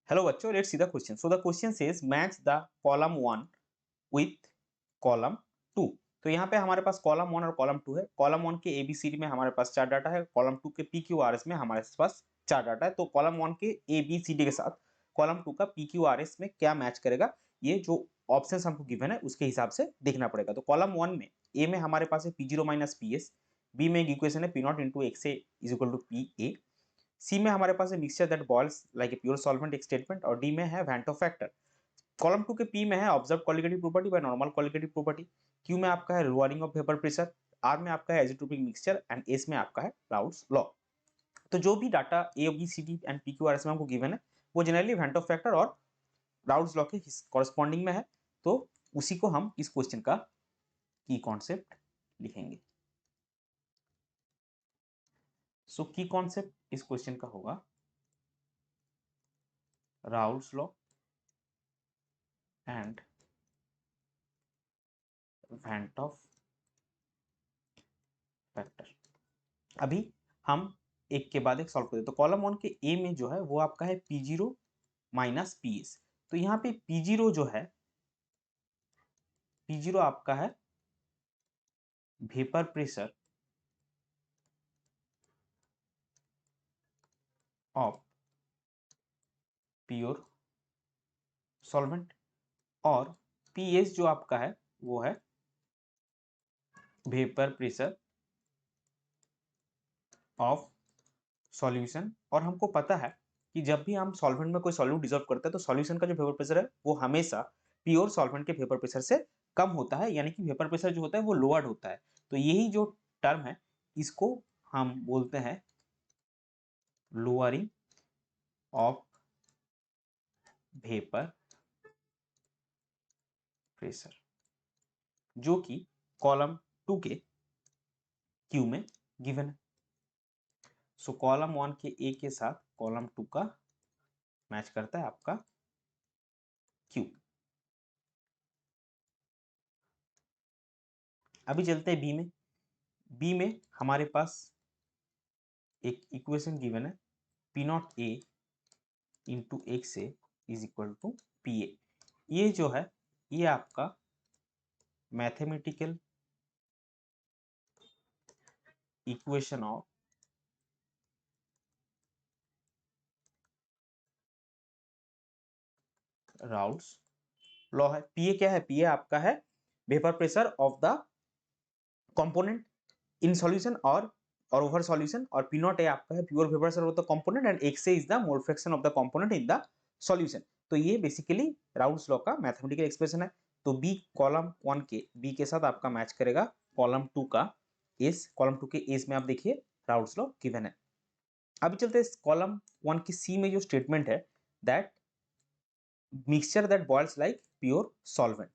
Hello बच्चों, let's see the question. So the question says match the column 1 with column 2. तो यहाँ पे हमारे पास कॉलम 1 और कॉलम 2 है। कॉलम 1 के ABCD में हमारे पास 4 डाटा है, कॉलम 2 के PQRS में हमारे पास 4 डाटा है। तो कॉलम 1 के ABCD के साथ कॉलम 2 का PQRS में क्या मैच करेगा, ये जो ऑप्शंस हमको गिवन है उसके हिसाब से देखना पड़ेगा। तो कॉलम 1 में A में हमारे पास है P0 माइनस PS, B में एक इक्वेशन है P0 into XA is equal to PA, C में हमारे पास है mixture that boils like a pure solvent एक स्टेटमेंट, और डी में है वैंट ऑफ फैक्टर। कॉलम 2 के पी में है observe qualitative property by normal qualitative property, Q में आपका है lowering of vapour pressure, R में आपका है एजिट्रोपिक मिक्सचर एंड एस में आपका है राउल्ट्स लॉ। तो जो भी data A B C D and P Q R S में हमको गिवन है वो जनरली वैंट ऑफ फैक्टर और राउल्ट्स लॉ के कॉरस्पॉन्डिंग में है। तो उसी को हम इस क्वेश्चन का की कॉन्सेप्ट लिखेंगे। सो की कॉन्सेप्ट इस क्वेश्चन का होगा Raoult's law and वैंट of factor. अभी हम एक के बाद एक सॉल्व करें। तो कॉलम 1 के ए में जो है वो आपका है P0 माइनस PS। तो यहाँ पे P0 जो है, P0 आपका है vapour pressure of pure solvent, और PS जो आपका है वो है वेपर प्रेशर ऑफ सॉल्यूशन। और हमको पता है कि जब भी हम सॉल्वेंट में कोई सॉल्यूट डिजॉल्व करते हैं तो सॉल्यूशन का जो वेपर प्रेशर है वो हमेशा प्योर सॉल्वेंट के वेपर प्रेशर से कम होता है, यानी कि वेपर प्रेशर जो होता है वो लोअर्ड होता है। तो यही जो टर्म है इसको हम बोलते हैं लोअरिंग ऑफ वेपर प्रेशर, जो कि कॉलम 2 के क्यू में गिवन है। सो कॉलम 1 के ए के साथ कॉलम 2 का मैच करता है आपका क्यू। अभी चलते हैं बी में। बी में हमारे पास एक इक्वेशन गिवन है P0 A into X A is equal to P A. ये जो है ये आपका mathematical equation of Raoult's law है। पीए क्या है? पीए आपका है vapour pressure of the component in solution और ओवर सॉल्यूशन, और पी नॉट ए आपका है pure vapour pressure of the component and X A is the mole fraction of the component in the solution. तो ये basically Raoult's law का mathematical expression है। तो B column 1 के B के साथ आपका मैच करेगा कॉलम 2 का एस। कॉलम 2 के एस में आप देखिए राउल्ट्स लॉ गिवन है। अभी चलते हैं कॉलम 1 की सी में जो स्टेटमेंट है that mixture that boils like pure solvent,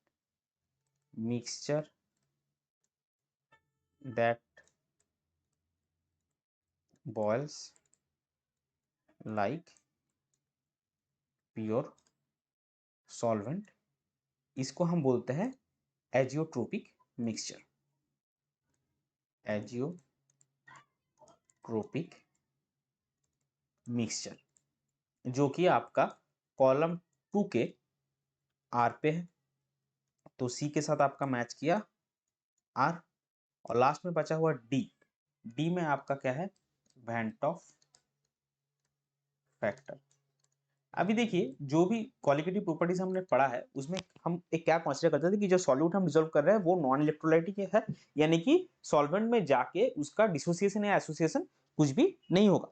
mixture that boils like pure solvent, इसको हम बोलते हैं एजियोट्रोपिक मिक्सचर। एजियोट्रोपिक मिक्सचर जो कि आपका कॉलम 2 के आर पे है। तो सी के साथ आपका मैच किया आर, और लास्ट में बचा हुआ डी। डी में आपका क्या है? वैंट ऑफ फैक्टर। अभी देखिए जो भी क्वालिटेटिव प्रॉपर्टीज हमने पढ़ा है उसमें हम एक क्या कंसीडर करते थे कि जो सॉल्यूट हम डिसॉल्व कर रहे हैं वो नॉन इलेक्ट्रोलाइटिक है, यानी कि सॉल्वेंट में जाके उसका डिसोसिएशन या एसोसिएशन कुछ भी नहीं होगा।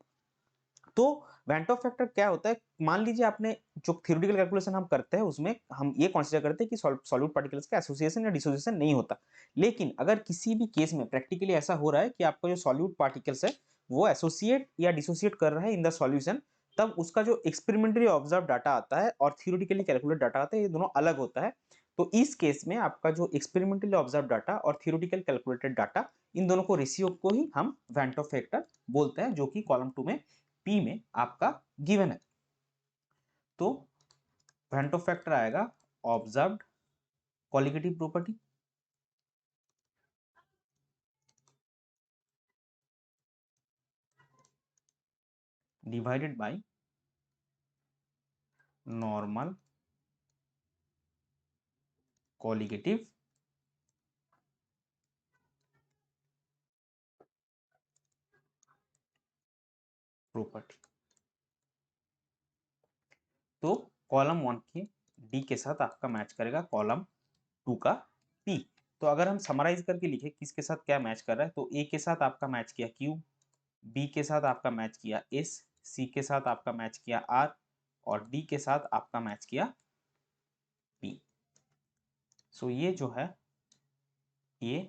तो वैंट ऑफ फैक्टर क्या होता है? मान लीजिए आपने जो थ्योरेटिकल कैलकुलेशन हम करते हैं उसमें हम ये कंसीडर करते हैं कि सॉल्यूट पार्टिकल्स का एसोसिएशन या डिसोसिएशन नहीं होता। लेकिन अगर किसी भी केस में प्रैक्टिकली ऐसा हो रहा है कि आपका जो सॉल्यूट पार्टिकल्स है वो एसोसिएट या डिसोसिएट कर रहा है इन द सॉल्यूशन, तब उसका जो एक्सपेरिमेंटली ऑब्जर्व डाटा आता है और थ्योरेटिकली कैलकुलेट डाटा आता है ये दोनों अलग होता है। तो इस केस में आपका जो एक्सपेरिमेंटली ऑब्जर्व डाटा और थ्योरेटिकल कैलकुलेटेड डाटा, इन दोनों को रेशियो को ही हम वैंट ऑफ फैक्टर बोलते हैं, जो कि कॉलम 2 में पी में आपका गिवन है। तो वैंट ऑफ फैक्टर आएगा observed qualitative property divided by normal colligative property. तो कॉलम 1 के डी के साथ आपका मैच करेगा कॉलम 2 का पी। तो अगर हम समराइज करके लिखे किसके साथ क्या मैच कर रहा है, तो ए के साथ आपका मैच किया क्यू, बी के साथ आपका मैच किया एस, सी के साथ आपका मैच किया आर और डी के साथ आपका मैच किया पी। सो ये जो है ये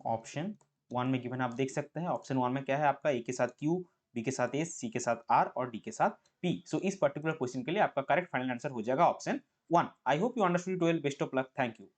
ऑप्शन 1 में गिवन आप देख सकते हैं। ऑप्शन 1 में क्या है आपका, ए के साथ क्यू, बी के साथ एस, सी के साथ आर और डी के साथ पी। सो इस पर्टिकुलर क्वेश्चन के लिए आपका करेक्ट फाइनल आंसर हो जाएगा option 1। I hope you understood it well. Best of luck. Thank you.